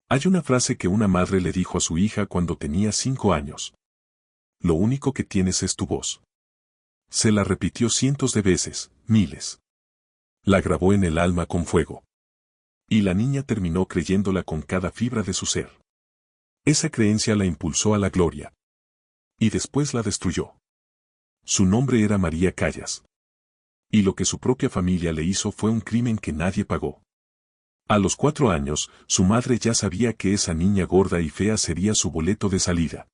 Hay una frase que una madre le dijo a su hija cuando tenía 5 años. Lo único que tienes es tu voz. Se la repitió cientos de veces, miles. La grabó en el alma con fuego. Y la niña terminó creyéndola con cada fibra de su ser. Esa creencia la impulsó a la gloria. Y después la destruyó. Su nombre era María Callas. Y lo que su propia familia le hizo fue un crimen que nadie pagó. A los 4 años, su madre ya sabía que esa niña gorda y fea sería su boleto de salida.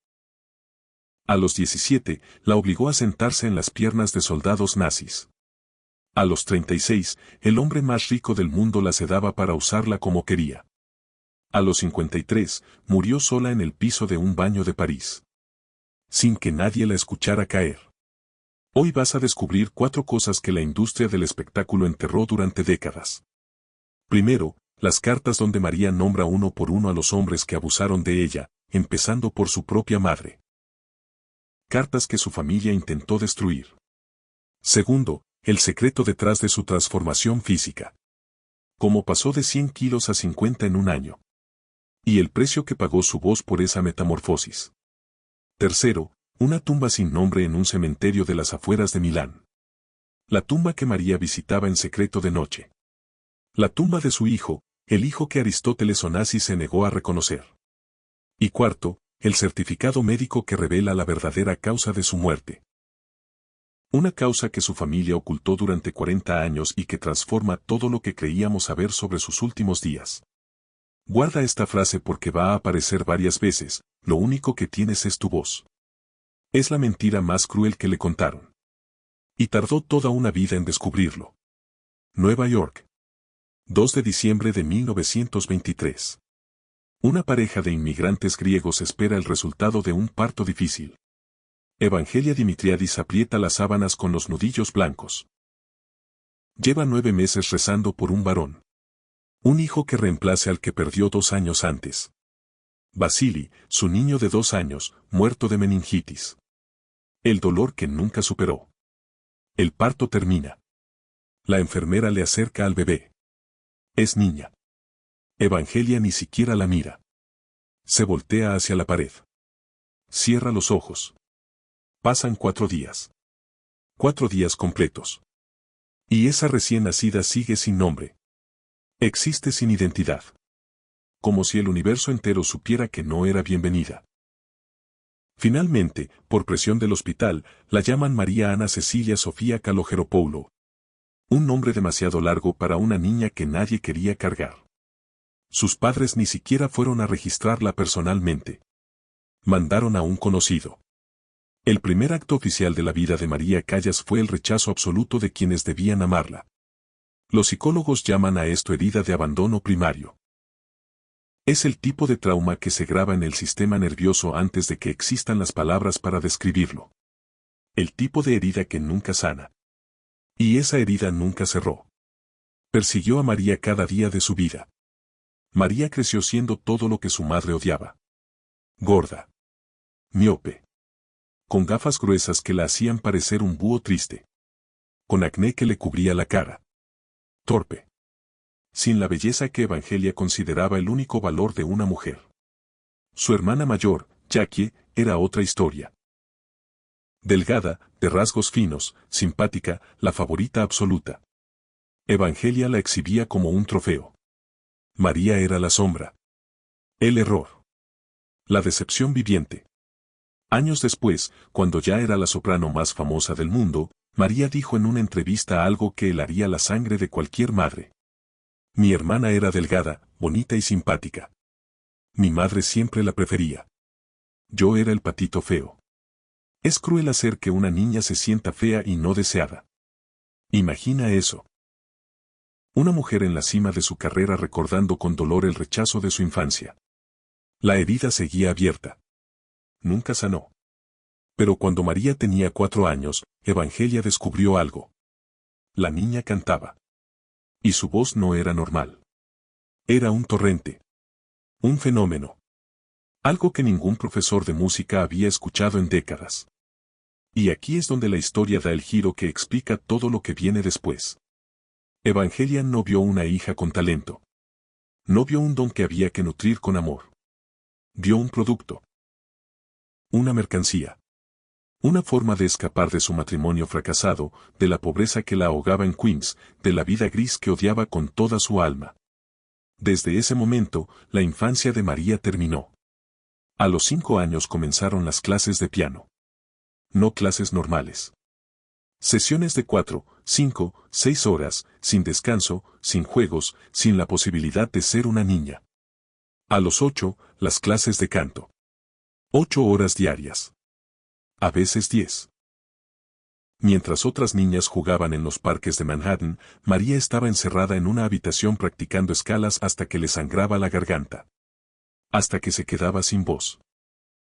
A los 17, la obligó a sentarse en las piernas de soldados nazis. A los 36, el hombre más rico del mundo la sedaba para usarla como quería. A los 53, murió sola en el piso de un baño de París. Sin que nadie la escuchara caer. Hoy vas a descubrir 4 cosas que la industria del espectáculo enterró durante décadas. Primero, las cartas donde María nombra uno por uno a los hombres que abusaron de ella, empezando por su propia madre. Cartas que su familia intentó destruir. Segundo, el secreto detrás de su transformación física. Cómo pasó de 100 kilos a 50 en un año. Y el precio que pagó su voz por esa metamorfosis. Tercero, una tumba sin nombre en un cementerio de las afueras de Milán. La tumba que María visitaba en secreto de noche. La tumba de su hijo, el hijo que Aristóteles Onassis se negó a reconocer. Y cuarto, el certificado médico que revela la verdadera causa de su muerte. Una causa que su familia ocultó durante 40 años y que transforma todo lo que creíamos saber sobre sus últimos días. Guarda esta frase porque va a aparecer varias veces, lo único que tienes es tu voz. Es la mentira más cruel que le contaron. Y tardó toda una vida en descubrirlo. Nueva York. 2 de diciembre de 1923. Una pareja de inmigrantes griegos espera el resultado de un parto difícil. Evangelia Dimitriadis aprieta las sábanas con los nudillos blancos. Lleva 9 meses rezando por un varón. Un hijo que reemplace al que perdió 2 años antes. Vasili, su niño de 2 años, muerto de meningitis. El dolor que nunca superó. El parto termina. La enfermera le acerca al bebé. Es niña. Evangelia ni siquiera la mira. Se voltea hacia la pared. Cierra los ojos. Pasan 4 días. 4 días completos. Y esa recién nacida sigue sin nombre. Existe sin identidad. Como si el universo entero supiera que no era bienvenida. Finalmente, por presión del hospital, la llaman María Ana Cecilia Sofía Kalogeropoulo. Un nombre demasiado largo para una niña que nadie quería cargar. Sus padres ni siquiera fueron a registrarla personalmente. Mandaron a un conocido. El primer acto oficial de la vida de María Callas fue el rechazo absoluto de quienes debían amarla. Los psicólogos llaman a esto herida de abandono primario. Es el tipo de trauma que se graba en el sistema nervioso antes de que existan las palabras para describirlo. El tipo de herida que nunca sana. Y esa herida nunca cerró. Persiguió a María cada día de su vida. María creció siendo todo lo que su madre odiaba. Gorda. Miope. Con gafas gruesas que la hacían parecer un búho triste. Con acné que le cubría la cara. Torpe. Sin la belleza que Evangelia consideraba el único valor de una mujer. Su hermana mayor, Jackie, era otra historia. Delgada, de rasgos finos, simpática, la favorita absoluta. Evangelia la exhibía como un trofeo. María era la sombra. El error. La decepción viviente. Años después, cuando ya era la soprano más famosa del mundo, María dijo en una entrevista algo que helaría la sangre de cualquier madre. Mi hermana era delgada, bonita y simpática. Mi madre siempre la prefería. Yo era el patito feo. Es cruel hacer que una niña se sienta fea y no deseada. Imagina eso. Una mujer en la cima de su carrera recordando con dolor el rechazo de su infancia. La herida seguía abierta. Nunca sanó. Pero cuando María tenía 4 años, Evangelia descubrió algo. La niña cantaba. Y su voz no era normal. Era un torrente. Un fenómeno. Algo que ningún profesor de música había escuchado en décadas. Y aquí es donde la historia da el giro que explica todo lo que viene después. Evangelia no vio una hija con talento. No vio un don que había que nutrir con amor. Vio un producto. Una mercancía. Una forma de escapar de su matrimonio fracasado, de la pobreza que la ahogaba en Queens, de la vida gris que odiaba con toda su alma. Desde ese momento, la infancia de María terminó. A los 5 años comenzaron las clases de piano. No clases normales. Sesiones de 4, 5, 6 horas, sin descanso, sin juegos, sin la posibilidad de ser una niña. A los 8, las clases de canto. 8 horas diarias. A veces 10. Mientras otras niñas jugaban en los parques de Manhattan, María estaba encerrada en una habitación practicando escalas hasta que le sangraba la garganta. Hasta que se quedaba sin voz.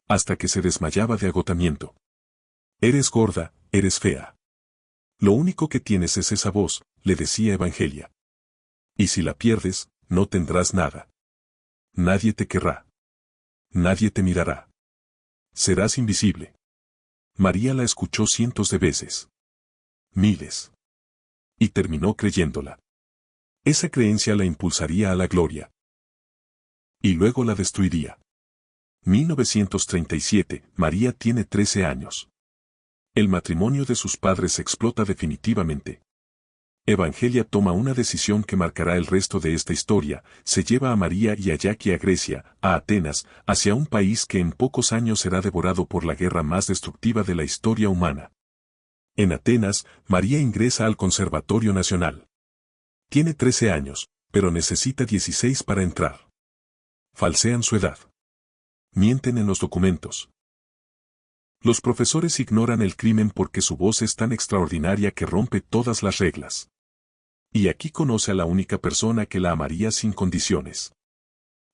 Hasta que se desmayaba de agotamiento. Eres gorda, eres fea. Lo único que tienes es esa voz, le decía Evangelia. Y si la pierdes, no tendrás nada. Nadie te querrá. Nadie te mirará. Serás invisible. María la escuchó cientos de veces. Miles. Y terminó creyéndola. Esa creencia la impulsaría a la gloria. Y luego la destruiría. 1937, María tiene 13 años. El matrimonio de sus padres explota definitivamente. Evangelia toma una decisión que marcará el resto de esta historia, se lleva a María y a Jackie a Grecia, a Atenas, hacia un país que en pocos años será devorado por la guerra más destructiva de la historia humana. En Atenas, María ingresa al Conservatorio Nacional. Tiene 13 años, pero necesita 16 para entrar. Falsean su edad. Mienten en los documentos. Los profesores ignoran el crimen porque su voz es tan extraordinaria que rompe todas las reglas. Y aquí conoce a la única persona que la amaría sin condiciones.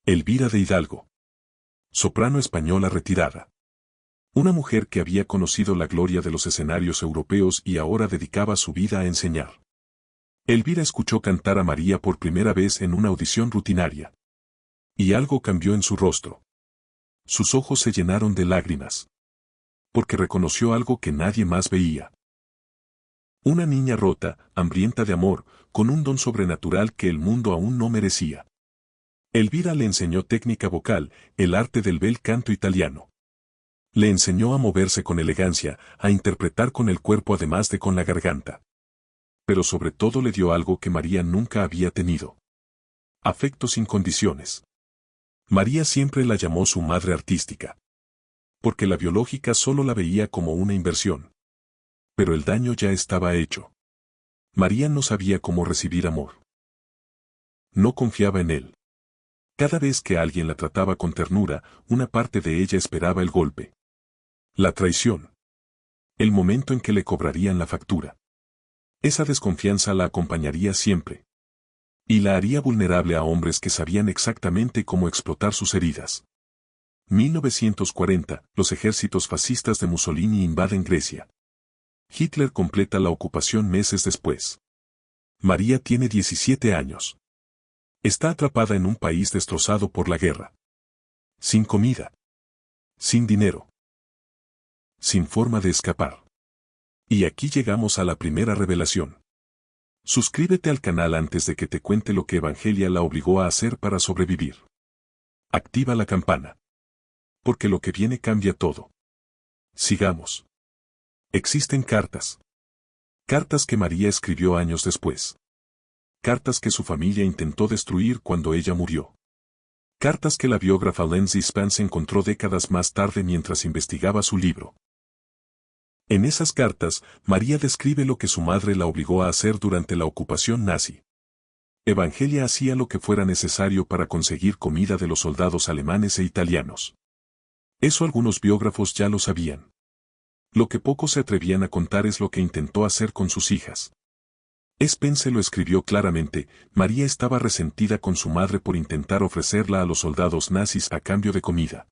Elvira de Hidalgo. Soprano española retirada. Una mujer que había conocido la gloria de los escenarios europeos y ahora dedicaba su vida a enseñar. Elvira escuchó cantar a María por primera vez en una audición rutinaria. Y algo cambió en su rostro. Sus ojos se llenaron de lágrimas. Porque reconoció algo que nadie más veía. Una niña rota, hambrienta de amor, con un don sobrenatural que el mundo aún no merecía. Elvira le enseñó técnica vocal, el arte del bel canto italiano. Le enseñó a moverse con elegancia, a interpretar con el cuerpo además de con la garganta. Pero sobre todo le dio algo que María nunca había tenido. Afecto sin condiciones. María siempre la llamó su madre artística. Porque la biológica solo la veía como una inversión. Pero el daño ya estaba hecho. María no sabía cómo recibir amor. No confiaba en él. Cada vez que alguien la trataba con ternura, una parte de ella esperaba el golpe. La traición. El momento en que le cobrarían la factura. Esa desconfianza la acompañaría siempre. Y la haría vulnerable a hombres que sabían exactamente cómo explotar sus heridas. 1940, los ejércitos fascistas de Mussolini invaden Grecia. Hitler completa la ocupación meses después. María tiene 17 años. Está atrapada en un país destrozado por la guerra. Sin comida. Sin dinero. Sin forma de escapar. Y aquí llegamos a la primera revelación. Suscríbete al canal antes de que te cuente lo que Evangelia la obligó a hacer para sobrevivir. Activa la campana. Porque lo que viene cambia todo. Sigamos. Existen cartas. Cartas que María escribió años después. Cartas que su familia intentó destruir cuando ella murió. Cartas que la biógrafa Lindsay Spence encontró décadas más tarde mientras investigaba su libro. En esas cartas, María describe lo que su madre la obligó a hacer durante la ocupación nazi. Evangelia hacía lo que fuera necesario para conseguir comida de los soldados alemanes e italianos. Eso algunos biógrafos ya lo sabían. Lo que pocos se atrevían a contar es lo que intentó hacer con sus hijas. Spence lo escribió claramente, María estaba resentida con su madre por intentar ofrecerla a los soldados nazis a cambio de comida.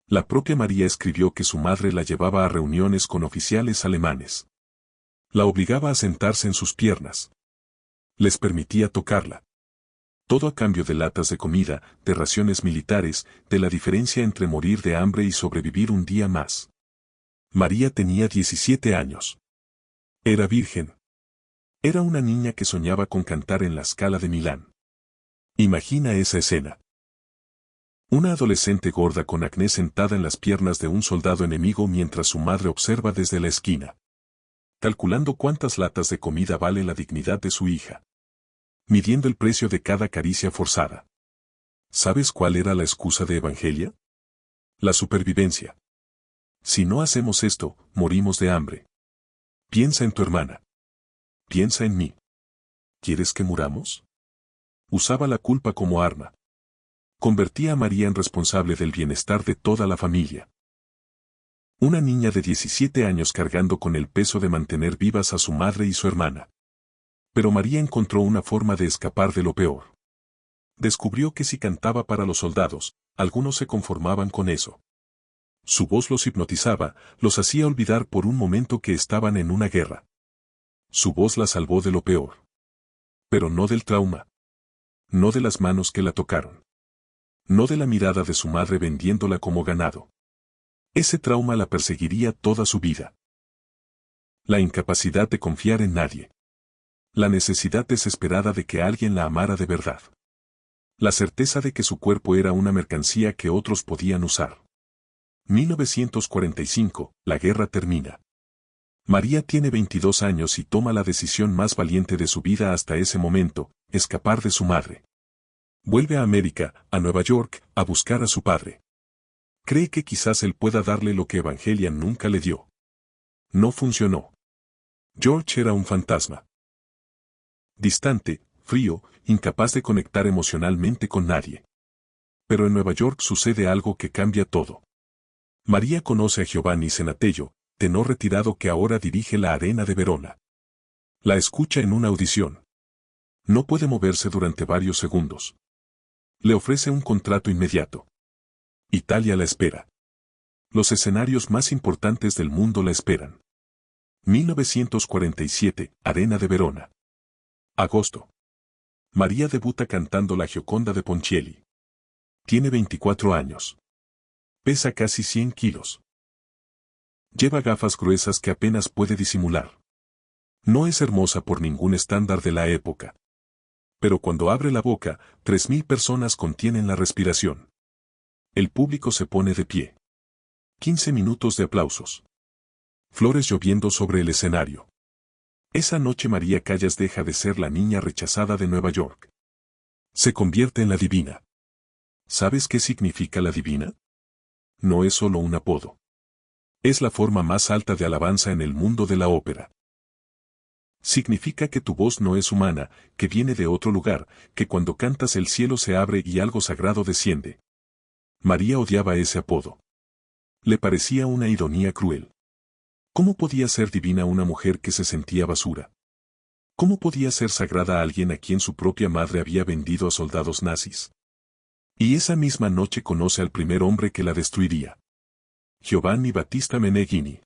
La propia María escribió que su madre la llevaba a reuniones con oficiales alemanes. La obligaba a sentarse en sus piernas. Les permitía tocarla. Todo a cambio de latas de comida, de raciones militares, de la diferencia entre morir de hambre y sobrevivir un día más. María tenía 17 años. Era virgen. Era una niña que soñaba con cantar en la Scala de Milán. Imagina esa escena. Una adolescente gorda con acné sentada en las piernas de un soldado enemigo mientras su madre observa desde la esquina, calculando cuántas latas de comida vale la dignidad de su hija, midiendo el precio de cada caricia forzada. ¿Sabes cuál era la excusa de Evangelia? La supervivencia. Si no hacemos esto, morimos de hambre. Piensa en tu hermana. Piensa en mí. ¿Quieres que muramos? Usaba la culpa como arma. Convertía a María en responsable del bienestar de toda la familia. Una niña de 17 años cargando con el peso de mantener vivas a su madre y su hermana. Pero María encontró una forma de escapar de lo peor. Descubrió que si cantaba para los soldados, algunos se conformaban con eso. Su voz los hipnotizaba, los hacía olvidar por un momento que estaban en una guerra. Su voz la salvó de lo peor. Pero no del trauma. No de las manos que la tocaron. No de la mirada de su madre vendiéndola como ganado. Ese trauma la perseguiría toda su vida. La incapacidad de confiar en nadie. La necesidad desesperada de que alguien la amara de verdad. La certeza de que su cuerpo era una mercancía que otros podían usar. 1945, la guerra termina. María tiene 22 años y toma la decisión más valiente de su vida hasta ese momento, escapar de su madre. Vuelve a América, a Nueva York, a buscar a su padre. Cree que quizás él pueda darle lo que Evangelion nunca le dio. No funcionó. George era un fantasma. Distante, frío, incapaz de conectar emocionalmente con nadie. Pero en Nueva York sucede algo que cambia todo. María conoce a Giovanni Senatello, tenor retirado que ahora dirige la Arena de Verona. La escucha en una audición. No puede moverse durante varios segundos. Le ofrece un contrato inmediato. Italia la espera. Los escenarios más importantes del mundo la esperan. 1947, Arena de Verona. Agosto. María debuta cantando La Gioconda de Ponchielli. Tiene 24 años. Pesa casi 100 kilos. Lleva gafas gruesas que apenas puede disimular. No es hermosa por ningún estándar de la época. Pero cuando abre la boca, 3.000 personas contienen la respiración. El público se pone de pie. 15 minutos de aplausos. Flores lloviendo sobre el escenario. Esa noche María Callas deja de ser la niña rechazada de Nueva York. Se convierte en la divina. ¿Sabes qué significa la divina? No es solo un apodo. Es la forma más alta de alabanza en el mundo de la ópera. Significa que tu voz no es humana, que viene de otro lugar, que cuando cantas el cielo se abre y algo sagrado desciende. María odiaba ese apodo. Le parecía una ironía cruel. ¿Cómo podía ser divina una mujer que se sentía basura? ¿Cómo podía ser sagrada alguien a quien su propia madre había vendido a soldados nazis? Y esa misma noche conoce al primer hombre que la destruiría. Giovanni Battista Meneghini.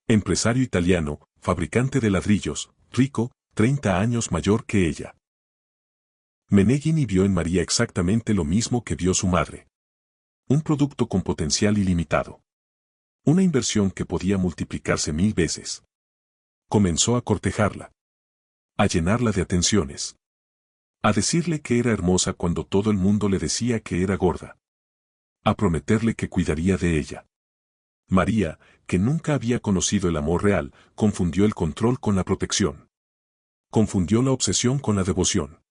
Empresario italiano, fabricante de ladrillos, rico, 30 años mayor que ella. Meneghini vio en María exactamente lo mismo que vio su madre. Un producto con potencial ilimitado. Una inversión que podía multiplicarse 1000 veces. Comenzó a cortejarla. A llenarla de atenciones. A decirle que era hermosa cuando todo el mundo le decía que era gorda. A prometerle que cuidaría de ella. María, que nunca había conocido el amor real, confundió el control con la protección. Confundió la obsesión con la devoción.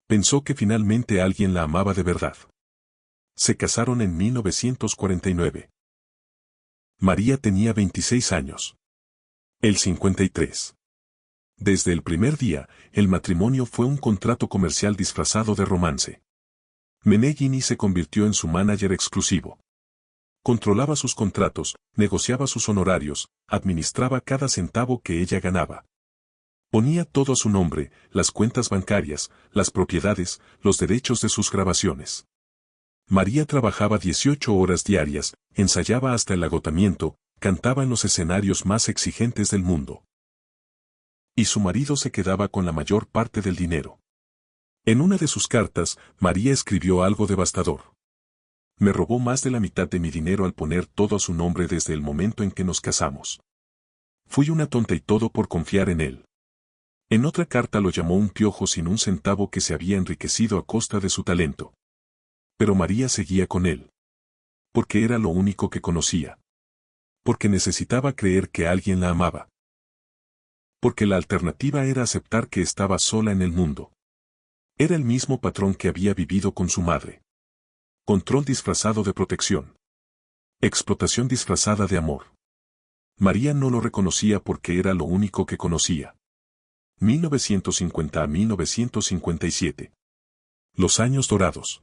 Pensó que finalmente alguien la amaba de verdad. Se casaron en 1949. María tenía 26 años. Él 53. Desde el primer día, el matrimonio fue un contrato comercial disfrazado de romance. Meneghini se convirtió en su manager exclusivo. Controlaba sus contratos, negociaba sus honorarios, administraba cada centavo que ella ganaba. Ponía todo a su nombre, las cuentas bancarias, las propiedades, los derechos de sus grabaciones. María trabajaba 18 horas diarias, ensayaba hasta el agotamiento, cantaba en los escenarios más exigentes del mundo. Y su marido se quedaba con la mayor parte del dinero. En una de sus cartas, María escribió algo devastador. Me robó más de la mitad de mi dinero al poner todo a su nombre desde el momento en que nos casamos. Fui una tonta y todo por confiar en él. En otra carta lo llamó un piojo sin un centavo que se había enriquecido a costa de su talento. Pero María seguía con él. Porque era lo único que conocía. Porque necesitaba creer que alguien la amaba. Porque la alternativa era aceptar que estaba sola en el mundo. Era el mismo patrón que había vivido con su madre. Control disfrazado de protección. Explotación disfrazada de amor. María no lo reconocía porque era lo único que conocía. 1950 a 1957. Los años dorados.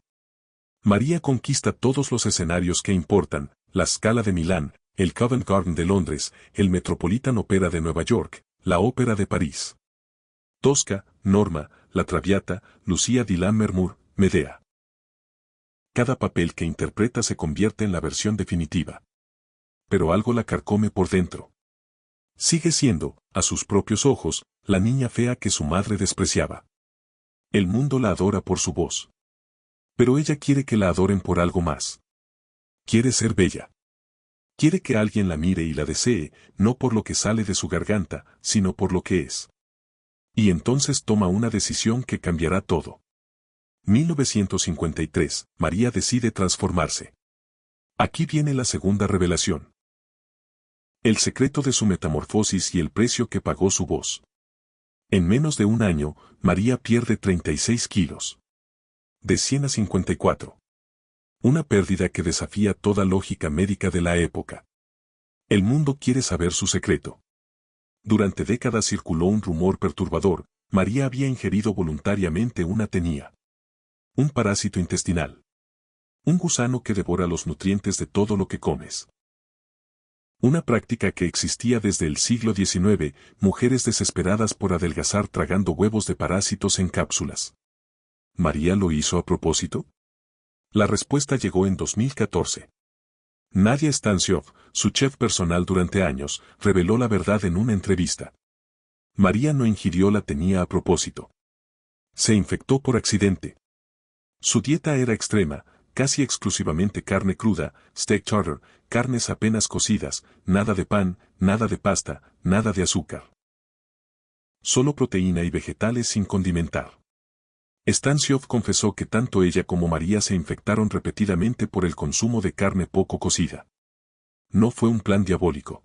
María conquista todos los escenarios que importan, la Scala de Milán, el Covent Garden de Londres, el Metropolitan Opera de Nueva York, la Ópera de París. Tosca, Norma, La Traviata, Lucía di Lammermoor, Medea. Cada papel que interpreta se convierte en la versión definitiva. Pero algo la carcome por dentro. Sigue siendo, a sus propios ojos, la niña fea que su madre despreciaba. El mundo la adora por su voz. Pero ella quiere que la adoren por algo más. Quiere ser bella. Quiere que alguien la mire y la desee, no por lo que sale de su garganta, sino por lo que es. Y entonces toma una decisión que cambiará todo. 1953, María decide transformarse. Aquí viene la segunda revelación. El secreto de su metamorfosis y el precio que pagó su voz. En menos de un año, María pierde 36 kilos. De 100 a 54. Una pérdida que desafía toda lógica médica de la época. El mundo quiere saber su secreto. Durante décadas circuló un rumor perturbador: María había ingerido voluntariamente una tenía. Un parásito intestinal. Un gusano que devora los nutrientes de todo lo que comes. Una práctica que existía desde el siglo XIX, mujeres desesperadas por adelgazar tragando huevos de parásitos en cápsulas. ¿María lo hizo a propósito? La respuesta llegó en 2014. Nadia Stansiov, su chef personal durante años, reveló la verdad en una entrevista. María no ingirió la tenía a propósito. Se infectó por accidente. Su dieta era extrema, casi exclusivamente carne cruda, steak tartar, carnes apenas cocidas, nada de pan, nada de pasta, nada de azúcar. Solo proteína y vegetales sin condimentar. Stansiov confesó que tanto ella como María se infectaron repetidamente por el consumo de carne poco cocida. No fue un plan diabólico.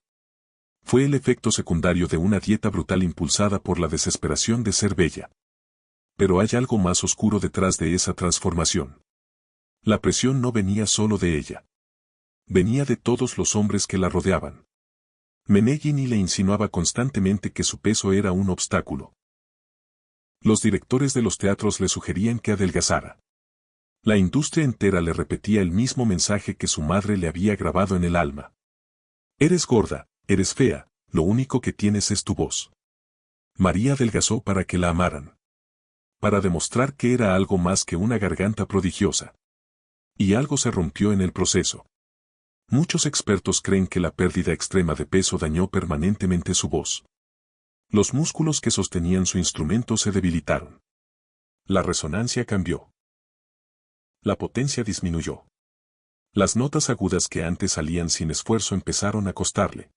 Fue el efecto secundario de una dieta brutal impulsada por la desesperación de ser bella. Pero hay algo más oscuro detrás de esa transformación. La presión no venía solo de ella. Venía de todos los hombres que la rodeaban. Meneghini le insinuaba constantemente que su peso era un obstáculo. Los directores de los teatros le sugerían que adelgazara. La industria entera le repetía el mismo mensaje que su madre le había grabado en el alma. Eres gorda, eres fea, lo único que tienes es tu voz. María adelgazó para que la amaran. Para demostrar que era algo más que una garganta prodigiosa. Y algo se rompió en el proceso. Muchos expertos creen que la pérdida extrema de peso dañó permanentemente su voz. Los músculos que sostenían su instrumento se debilitaron. La resonancia cambió. La potencia disminuyó. Las notas agudas que antes salían sin esfuerzo empezaron a costarle.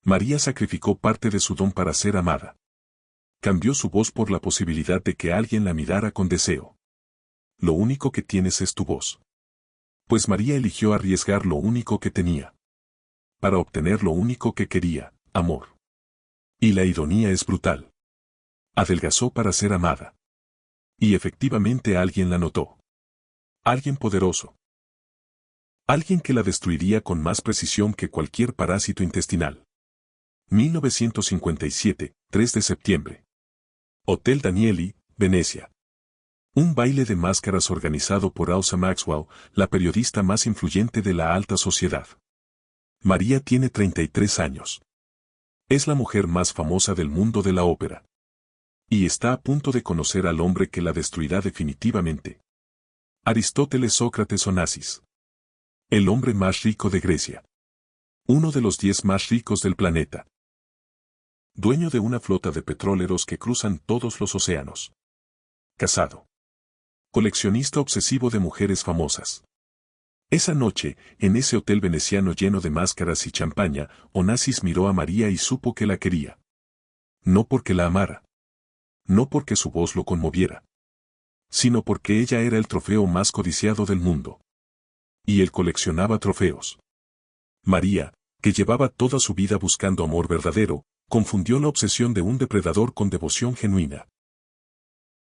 María sacrificó parte de su don para ser amada. Cambió su voz por la posibilidad de que alguien la mirara con deseo. Lo único que tienes es tu voz. Pues María eligió arriesgar lo único que tenía. Para obtener lo único que quería, amor. Y la ironía es brutal. Adelgazó para ser amada. Y efectivamente alguien la notó. Alguien poderoso. Alguien que la destruiría con más precisión que cualquier parásito intestinal. 1957, 3 de septiembre. Hotel Danieli, Venecia. Un baile de máscaras organizado por Elsa Maxwell, la periodista más influyente de la alta sociedad. María tiene 33 años. Es la mujer más famosa del mundo de la ópera. Y está a punto de conocer al hombre que la destruirá definitivamente. Aristóteles, Sócrates, Onassis. El hombre más rico de Grecia. Uno de los 10 más ricos del planeta. Dueño de una flota de petroleros que cruzan todos los océanos. Casado. Coleccionista obsesivo de mujeres famosas. Esa noche, en ese hotel veneciano lleno de máscaras y champaña, Onassis miró a María y supo que la quería. No porque la amara. No porque su voz lo conmoviera, sino porque ella era el trofeo más codiciado del mundo. Y él coleccionaba trofeos. María, que llevaba toda su vida buscando amor verdadero, confundió la obsesión de un depredador con devoción genuina.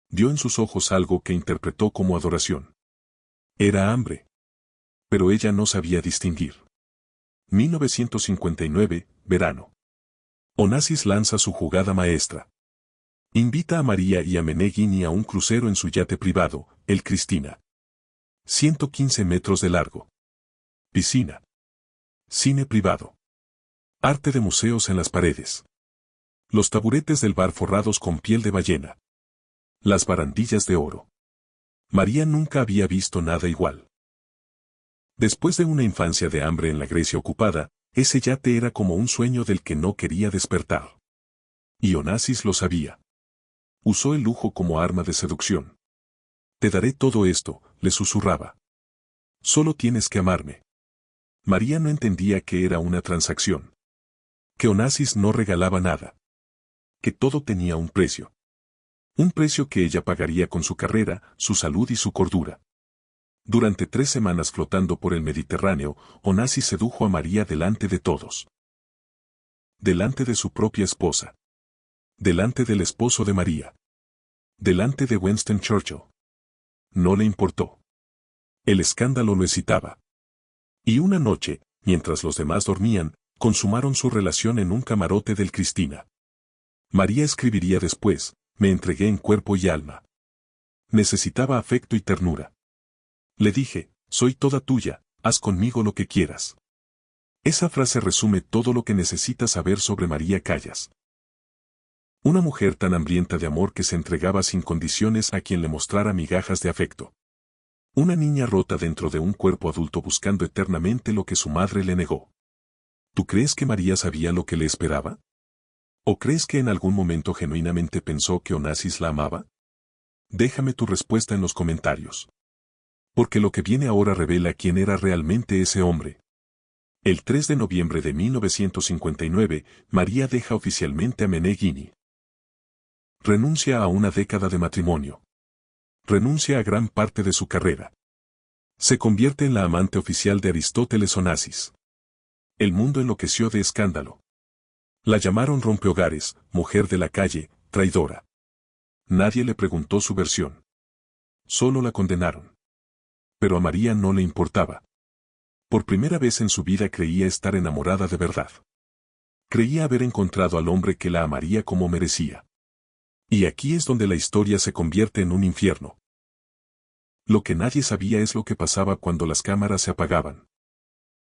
Vio en sus ojos algo que interpretó como adoración. Era hambre. Pero ella no sabía distinguir. 1959, verano. Onassis lanza su jugada maestra. Invita a María y a Meneghini a un crucero en su yate privado, el Cristina. 115 metros de largo. Piscina. Cine privado. Arte de museos en las paredes. Los taburetes del bar forrados con piel de ballena. Las barandillas de oro. María nunca había visto nada igual. Después de una infancia de hambre en la Grecia ocupada, ese yate era como un sueño del que no quería despertar. Y Onassis lo sabía. Usó el lujo como arma de seducción. Te daré todo esto, le susurraba. Solo tienes que amarme. María no entendía que era una transacción. Que Onassis no regalaba nada. Que todo tenía un precio. Un precio que ella pagaría con su carrera, su salud y su cordura. Durante 3 semanas flotando por el Mediterráneo, Onassis sedujo a María delante de todos. Delante de su propia esposa. Delante del esposo de María. Delante de Winston Churchill. No le importó. El escándalo lo excitaba. Y una noche, mientras los demás dormían, consumaron su relación en un camarote del Cristina. María escribiría después, me entregué en cuerpo y alma. Necesitaba afecto y ternura. Le dije, soy toda tuya, haz conmigo lo que quieras. Esa frase resume todo lo que necesitas saber sobre María Callas. Una mujer tan hambrienta de amor que se entregaba sin condiciones a quien le mostrara migajas de afecto. Una niña rota dentro de un cuerpo adulto buscando eternamente lo que su madre le negó. ¿Tú crees que María sabía lo que le esperaba? ¿O crees que en algún momento genuinamente pensó que Onassis la amaba? Déjame tu respuesta en los comentarios. Porque lo que viene ahora revela quién era realmente ese hombre. El 3 de noviembre de 1959, María deja oficialmente a Meneghini. Renuncia a una década de matrimonio. Renuncia a gran parte de su carrera. Se convierte en la amante oficial de Aristóteles Onassis. El mundo enloqueció de escándalo. La llamaron rompehogares, mujer de la calle, traidora. Nadie le preguntó su versión. Solo la condenaron. Pero a María no le importaba. Por primera vez en su vida creía estar enamorada de verdad. Creía haber encontrado al hombre que la amaría como merecía. Y aquí es donde la historia se convierte en un infierno. Lo que nadie sabía es lo que pasaba cuando las cámaras se apagaban.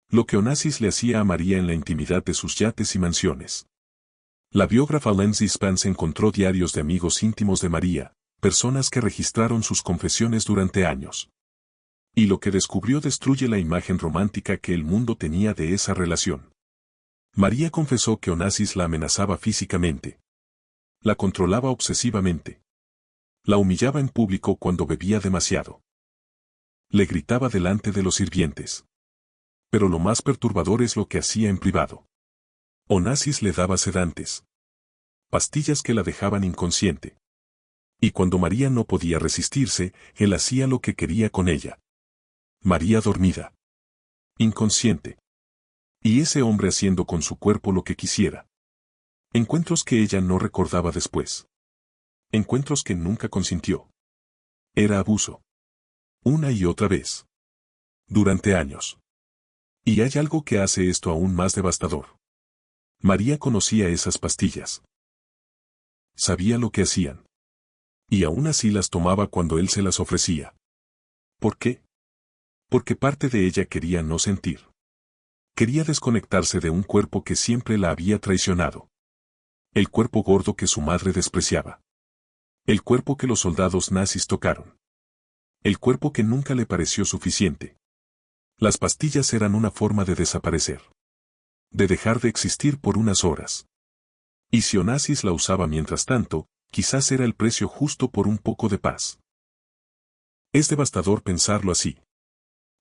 Lo que Onassis le hacía a María en la intimidad de sus yates y mansiones. La biógrafa Lindsay Spence encontró diarios de amigos íntimos de María, personas que registraron sus confesiones durante años. Y lo que descubrió destruye la imagen romántica que el mundo tenía de esa relación. María confesó que Onassis la amenazaba físicamente. La controlaba obsesivamente. La humillaba en público cuando bebía demasiado. Le gritaba delante de los sirvientes. Pero lo más perturbador es lo que hacía en privado. Onassis le daba sedantes. Pastillas que la dejaban inconsciente. Y cuando María no podía resistirse, él hacía lo que quería con ella. María dormida. Inconsciente. Y ese hombre haciendo con su cuerpo lo que quisiera. Encuentros que ella no recordaba después. Encuentros que nunca consintió. Era abuso. Una y otra vez. Durante años. Y hay algo que hace esto aún más devastador. María conocía esas pastillas. Sabía lo que hacían. Y aún así las tomaba cuando él se las ofrecía. ¿Por qué? Porque parte de ella quería no sentir. Quería desconectarse de un cuerpo que siempre la había traicionado. El cuerpo gordo que su madre despreciaba. El cuerpo que los soldados nazis tocaron. El cuerpo que nunca le pareció suficiente. Las pastillas eran una forma de desaparecer. De dejar de existir por unas horas. Y si Onassis la usaba mientras tanto, quizás era el precio justo por un poco de paz. Es devastador pensarlo así.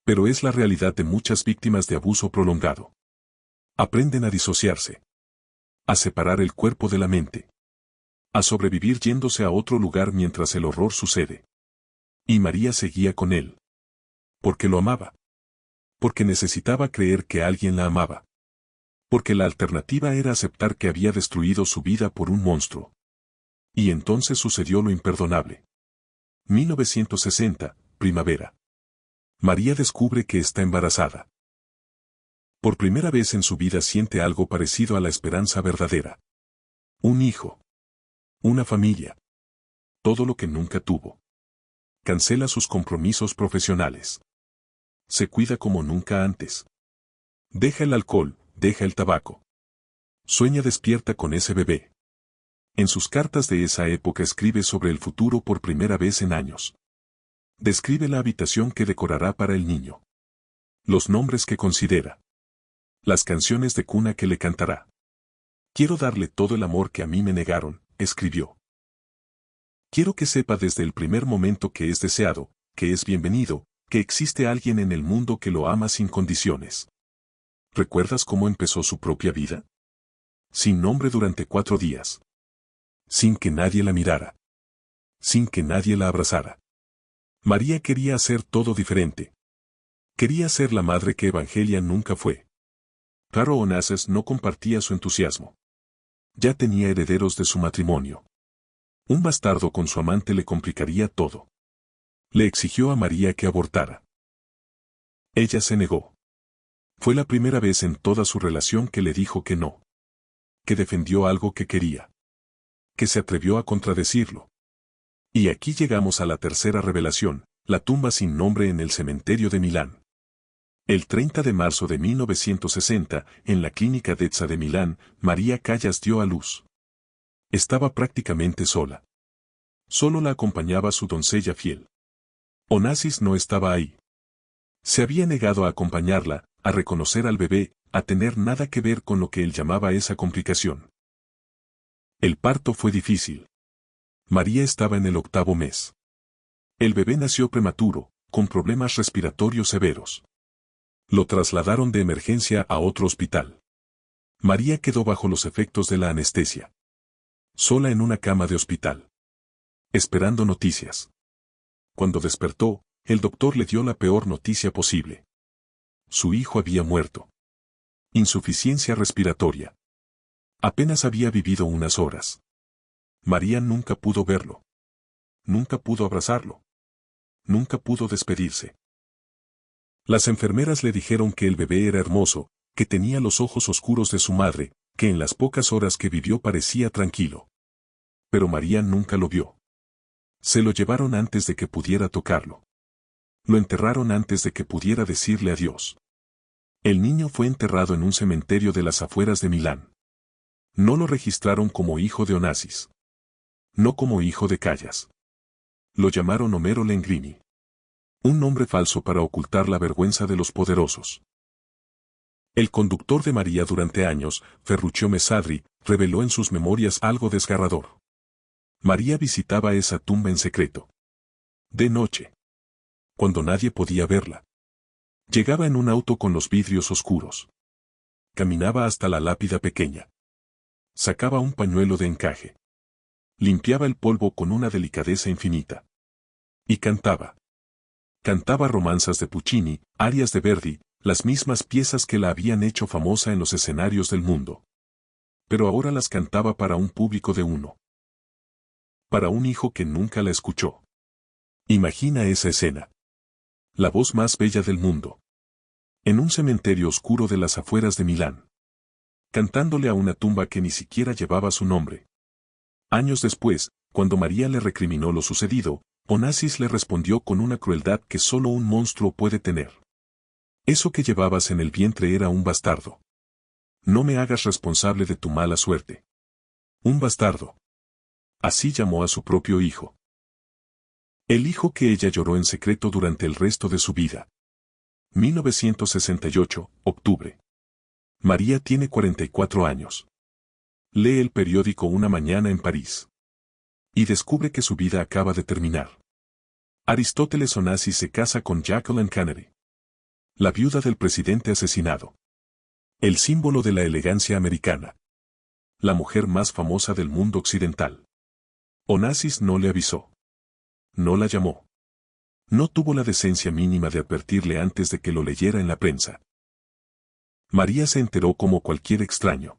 Pero es la realidad de muchas víctimas de abuso prolongado. Aprenden a disociarse. A separar el cuerpo de la mente. A sobrevivir yéndose a otro lugar mientras el horror sucede. Y María seguía con él. Porque lo amaba. Porque necesitaba creer que alguien la amaba. Porque la alternativa era aceptar que había destruido su vida por un monstruo. Y entonces sucedió lo imperdonable. 1960, primavera. María descubre que está embarazada. Por primera vez en su vida siente algo parecido a la esperanza verdadera. Un hijo. Una familia. Todo lo que nunca tuvo. Cancela sus compromisos profesionales. Se cuida como nunca antes. Deja el alcohol, deja el tabaco. Sueña despierta con ese bebé. En sus cartas de esa época escribe sobre el futuro por primera vez en años. Describe la habitación que decorará para el niño. Los nombres que considera. Las canciones de cuna que le cantará. Quiero darle todo el amor que a mí me negaron, escribió. Quiero que sepa desde el primer momento que es deseado, que es bienvenido, que existe alguien en el mundo que lo ama sin condiciones. ¿Recuerdas cómo empezó su propia vida? Sin nombre durante 4 días. Sin que nadie la mirara. Sin que nadie la abrazara. María quería hacer todo diferente. Quería ser la madre que Evangelia nunca fue. Caro Onassis no compartía su entusiasmo. Ya tenía herederos de su matrimonio. Un bastardo con su amante le complicaría todo. Le exigió a María que abortara. Ella se negó. Fue la primera vez en toda su relación que le dijo que no. Que defendió algo que quería. Que se atrevió a contradecirlo. Y aquí llegamos a la tercera revelación, la tumba sin nombre en el cementerio de Milán. El 30 de marzo de 1960, en la clínica Dezza de Milán, María Callas dio a luz. Estaba prácticamente sola. Solo la acompañaba su doncella fiel. Onassis no estaba ahí. Se había negado a acompañarla, a reconocer al bebé, a tener nada que ver con lo que él llamaba esa complicación. El parto fue difícil. María estaba en el 8º mes. El bebé nació prematuro, con problemas respiratorios severos. Lo trasladaron de emergencia a otro hospital. María quedó bajo los efectos de la anestesia. Sola en una cama de hospital. Esperando noticias. Cuando despertó, el doctor le dio la peor noticia posible. Su hijo había muerto. Insuficiencia respiratoria. Apenas había vivido unas horas. María nunca pudo verlo. Nunca pudo abrazarlo. Nunca pudo despedirse. Las enfermeras le dijeron que el bebé era hermoso, que tenía los ojos oscuros de su madre, que en las pocas horas que vivió parecía tranquilo. Pero María nunca lo vio. Se lo llevaron antes de que pudiera tocarlo. Lo enterraron antes de que pudiera decirle adiós. El niño fue enterrado en un cementerio de las afueras de Milán. No lo registraron como hijo de Onassis. No como hijo de Callas. Lo llamaron Omero Lengrini. Un nombre falso para ocultar la vergüenza de los poderosos. El conductor de María durante años, Ferruccio Mesadri, reveló en sus memorias algo desgarrador. María visitaba esa tumba en secreto. De noche. Cuando nadie podía verla. Llegaba en un auto con los vidrios oscuros. Caminaba hasta la lápida pequeña. Sacaba un pañuelo de encaje. Limpiaba el polvo con una delicadeza infinita. Y cantaba. Cantaba romanzas de Puccini, arias de Verdi, las mismas piezas que la habían hecho famosa en los escenarios del mundo. Pero ahora las cantaba para un público de uno. Para un hijo que nunca la escuchó. Imagina esa escena. La voz más bella del mundo. En un cementerio oscuro de las afueras de Milán. Cantándole a una tumba que ni siquiera llevaba su nombre. Años después, cuando María le recriminó lo sucedido, Onassis le respondió con una crueldad que solo un monstruo puede tener. Eso que llevabas en el vientre era un bastardo. No me hagas responsable de tu mala suerte. Un bastardo. Así llamó a su propio hijo. El hijo que ella lloró en secreto durante el resto de su vida. 1968, octubre. María tiene 44 años. Lee el periódico una mañana en París. Y descubre que su vida acaba de terminar. Aristóteles Onassis se casa con Jacqueline Kennedy. La viuda del presidente asesinado. El símbolo de la elegancia americana. La mujer más famosa del mundo occidental. Onassis no le avisó. No la llamó. No tuvo la decencia mínima de advertirle antes de que lo leyera en la prensa. María se enteró como cualquier extraño.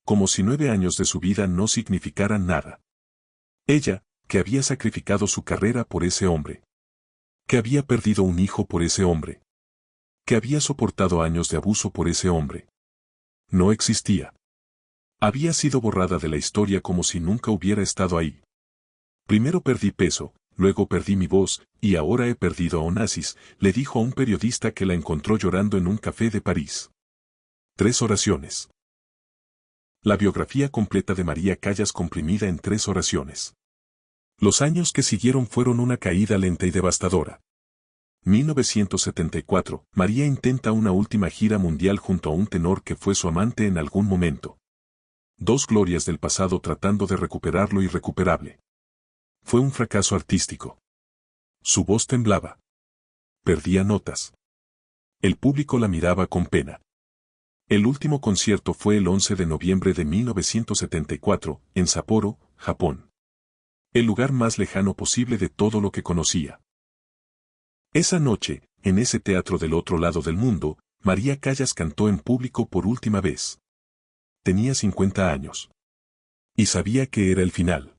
Como si 9 años de su vida no significaran nada. Ella, que había sacrificado su carrera por ese hombre. Que había perdido un hijo por ese hombre. Que había soportado años de abuso por ese hombre. No existía. Había sido borrada de la historia como si nunca hubiera estado ahí. Primero perdí peso, luego perdí mi voz, y ahora he perdido a Onassis, le dijo a un periodista que la encontró llorando en un café de París. 3 oraciones. La biografía completa de María Callas comprimida en 3 oraciones. Los años que siguieron fueron una caída lenta y devastadora. 1974, María intenta una última gira mundial junto a un tenor que fue su amante en algún momento. 2 glorias del pasado tratando de recuperar lo irrecuperable. Fue un fracaso artístico. Su voz temblaba. Perdía notas. El público la miraba con pena. El último concierto fue el 11 de noviembre de 1974, en Sapporo, Japón. El lugar más lejano posible de todo lo que conocía. Esa noche, en ese teatro del otro lado del mundo, María Callas cantó en público por última vez. Tenía 50 años. Y sabía que era el final.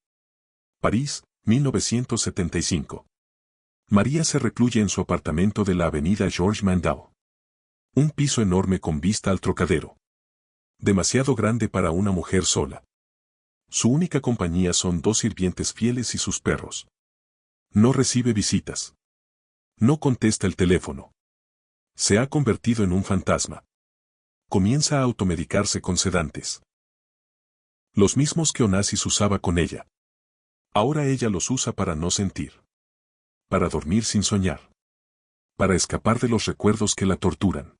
París, 1975. María se recluye en su apartamento de la avenida Georges Mandau. Un piso enorme con vista al Trocadero. Demasiado grande para una mujer sola. Su única compañía son 2 sirvientes fieles y sus perros. No recibe visitas. No contesta el teléfono. Se ha convertido en un fantasma. Comienza a automedicarse con sedantes. Los mismos que Onassis usaba con ella. Ahora ella los usa para no sentir. Para dormir sin soñar. Para escapar de los recuerdos que la torturan.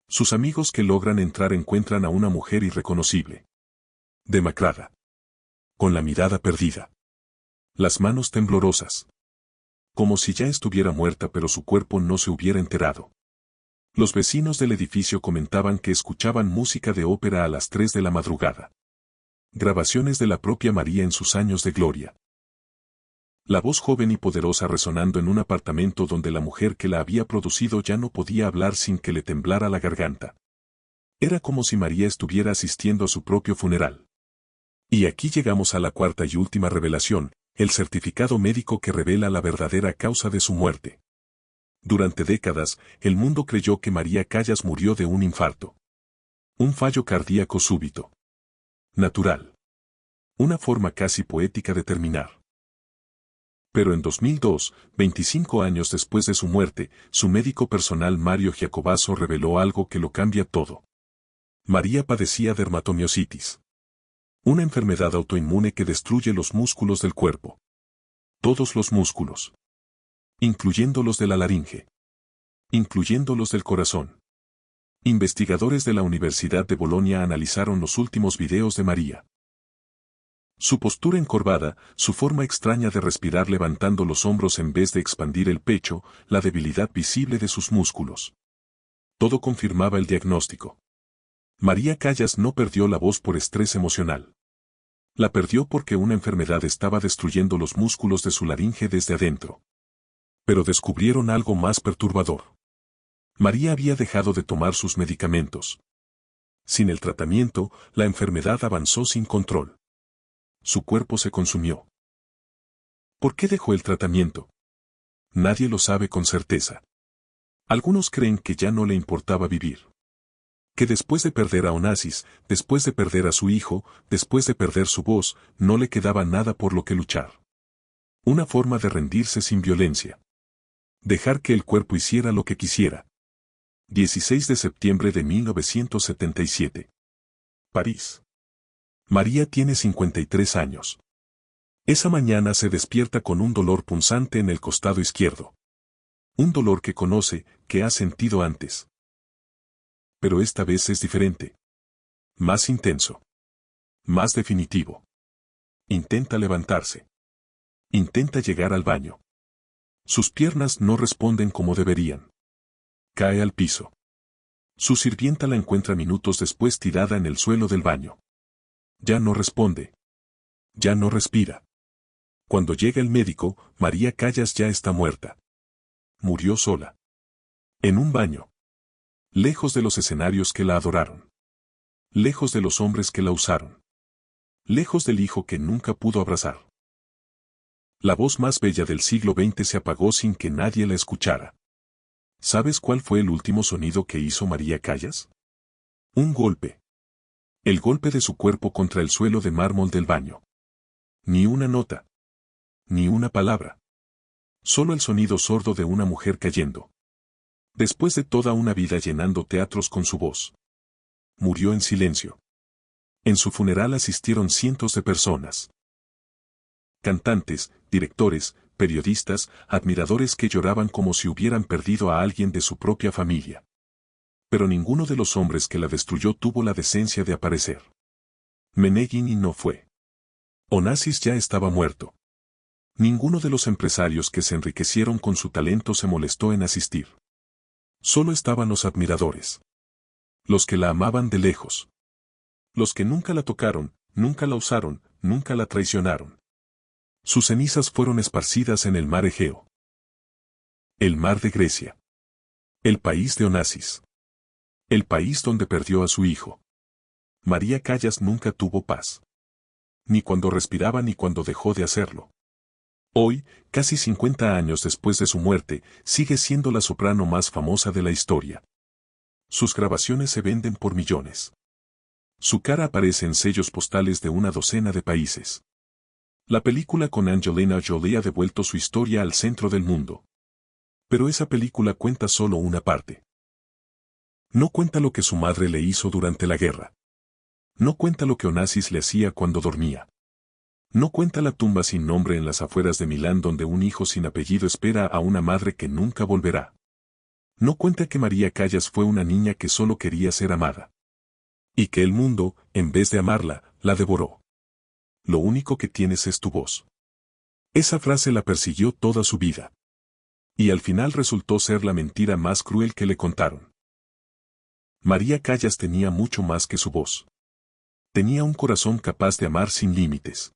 Sus amigos que logran entrar encuentran a una mujer irreconocible. Demacrada. Con la mirada perdida. Las manos temblorosas. Como si ya estuviera muerta pero su cuerpo no se hubiera enterado. Los vecinos del edificio comentaban que escuchaban música de ópera a las 3 de la madrugada. Grabaciones de la propia María en sus años de gloria. La voz joven y poderosa resonando en un apartamento donde la mujer que la había producido ya no podía hablar sin que le temblara la garganta. Era como si María estuviera asistiendo a su propio funeral. Y aquí llegamos a la cuarta y última revelación, el certificado médico que revela la verdadera causa de su muerte. Durante décadas, el mundo creyó que María Callas murió de un infarto. Un fallo cardíaco súbito. Natural. Una forma casi poética de terminar. Pero en 2002, 25 años después de su muerte, su médico personal Mario Giacobazzo reveló algo que lo cambia todo. María padecía dermatomiositis. Una enfermedad autoinmune que destruye los músculos del cuerpo. Todos los músculos. Incluyendo los de la laringe. Incluyendo los del corazón. Investigadores de la Universidad de Bolonia analizaron los últimos videos de María. Su postura encorvada, su forma extraña de respirar levantando los hombros en vez de expandir el pecho, la debilidad visible de sus músculos. Todo confirmaba el diagnóstico. María Callas no perdió la voz por estrés emocional. La perdió porque una enfermedad estaba destruyendo los músculos de su laringe desde adentro. Pero descubrieron algo más perturbador. María había dejado de tomar sus medicamentos. Sin el tratamiento, la enfermedad avanzó sin control. Su cuerpo se consumió. ¿Por qué dejó el tratamiento? Nadie lo sabe con certeza. Algunos creen que ya no le importaba vivir. Que después de perder a Onassis, después de perder a su hijo, después de perder su voz, no le quedaba nada por lo que luchar. Una forma de rendirse sin violencia. Dejar que el cuerpo hiciera lo que quisiera. 16 de septiembre de 1977. París. María tiene 53 años. Esa mañana se despierta con un dolor punzante en el costado izquierdo. Un dolor que conoce, que ha sentido antes. Pero esta vez es diferente. Más intenso. Más definitivo. Intenta levantarse. Intenta llegar al baño. Sus piernas no responden como deberían. Cae al piso. Su sirvienta la encuentra minutos después tirada en el suelo del baño. Ya no responde. Ya no respira. Cuando llega el médico, María Callas ya está muerta. Murió sola. En un baño. Lejos de los escenarios que la adoraron. Lejos de los hombres que la usaron. Lejos del hijo que nunca pudo abrazar. La voz más bella del siglo XX se apagó sin que nadie la escuchara. ¿Sabes cuál fue el último sonido que hizo María Callas? Un golpe. El golpe de su cuerpo contra el suelo de mármol del baño. Ni una nota. Ni una palabra. Solo el sonido sordo de una mujer cayendo. Después de toda una vida llenando teatros con su voz. Murió en silencio. En su funeral asistieron cientos de personas. Cantantes, directores, periodistas, admiradores que lloraban como si hubieran perdido a alguien de su propia familia. Pero ninguno de los hombres que la destruyó tuvo la decencia de aparecer. Meneghini no fue. Onassis ya estaba muerto. Ninguno de los empresarios que se enriquecieron con su talento se molestó en asistir. Solo estaban los admiradores. Los que la amaban de lejos. Los que nunca la tocaron, nunca la usaron, nunca la traicionaron. Sus cenizas fueron esparcidas en el mar Egeo. El mar de Grecia. El país de Onassis. El país donde perdió a su hijo. María Callas nunca tuvo paz. Ni cuando respiraba ni cuando dejó de hacerlo. Hoy, casi 50 años después de su muerte, sigue siendo la soprano más famosa de la historia. Sus grabaciones se venden por millones. Su cara aparece en sellos postales de una docena de países. La película con Angelina Jolie ha devuelto su historia al centro del mundo. Pero esa película cuenta solo una parte. No cuenta lo que su madre le hizo durante la guerra. No cuenta lo que Onassis le hacía cuando dormía. No cuenta la tumba sin nombre en las afueras de Milán donde un hijo sin apellido espera a una madre que nunca volverá. No cuenta que María Callas fue una niña que solo quería ser amada. Y que el mundo, en vez de amarla, la devoró. Lo único que tienes es tu voz. Esa frase la persiguió toda su vida. Y al final resultó ser la mentira más cruel que le contaron. María Callas tenía mucho más que su voz. Tenía un corazón capaz de amar sin límites.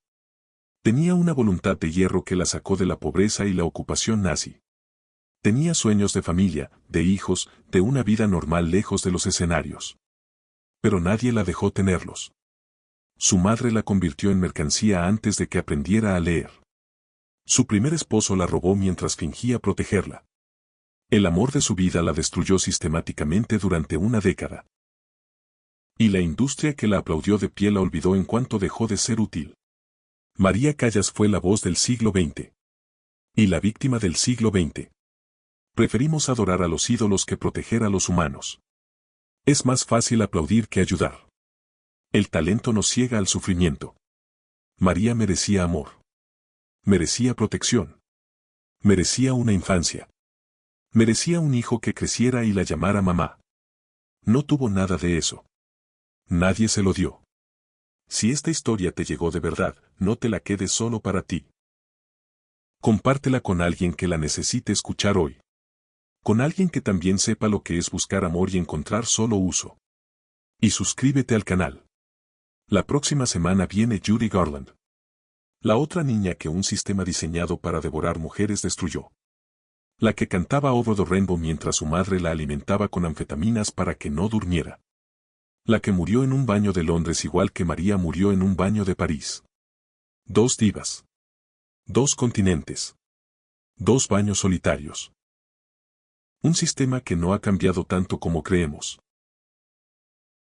Tenía una voluntad de hierro que la sacó de la pobreza y la ocupación nazi. Tenía sueños de familia, de hijos, de una vida normal lejos de los escenarios. Pero nadie la dejó tenerlos. Su madre la convirtió en mercancía antes de que aprendiera a leer. Su primer esposo la robó mientras fingía protegerla. El amor de su vida la destruyó sistemáticamente durante una década. Y la industria que la aplaudió de pie la olvidó en cuanto dejó de ser útil. María Callas fue la voz del siglo XX. Y la víctima del siglo XX. Preferimos adorar a los ídolos que proteger a los humanos. Es más fácil aplaudir que ayudar. El talento nos ciega al sufrimiento. María merecía amor. Merecía protección. Merecía una infancia. Merecía un hijo que creciera y la llamara mamá. No tuvo nada de eso. Nadie se lo dio. Si esta historia te llegó de verdad, no te la quedes solo para ti. Compártela con alguien que la necesite escuchar hoy. Con alguien que también sepa lo que es buscar amor y encontrar solo uso. Y suscríbete al canal. La próxima semana viene Judy Garland. La otra niña que un sistema diseñado para devorar mujeres destruyó. La que cantaba Over the Rainbow mientras su madre la alimentaba con anfetaminas para que no durmiera. La que murió en un baño de Londres igual que María murió en un baño de París. 2 divas. 2 continentes. 2 baños solitarios. Un sistema que no ha cambiado tanto como creemos.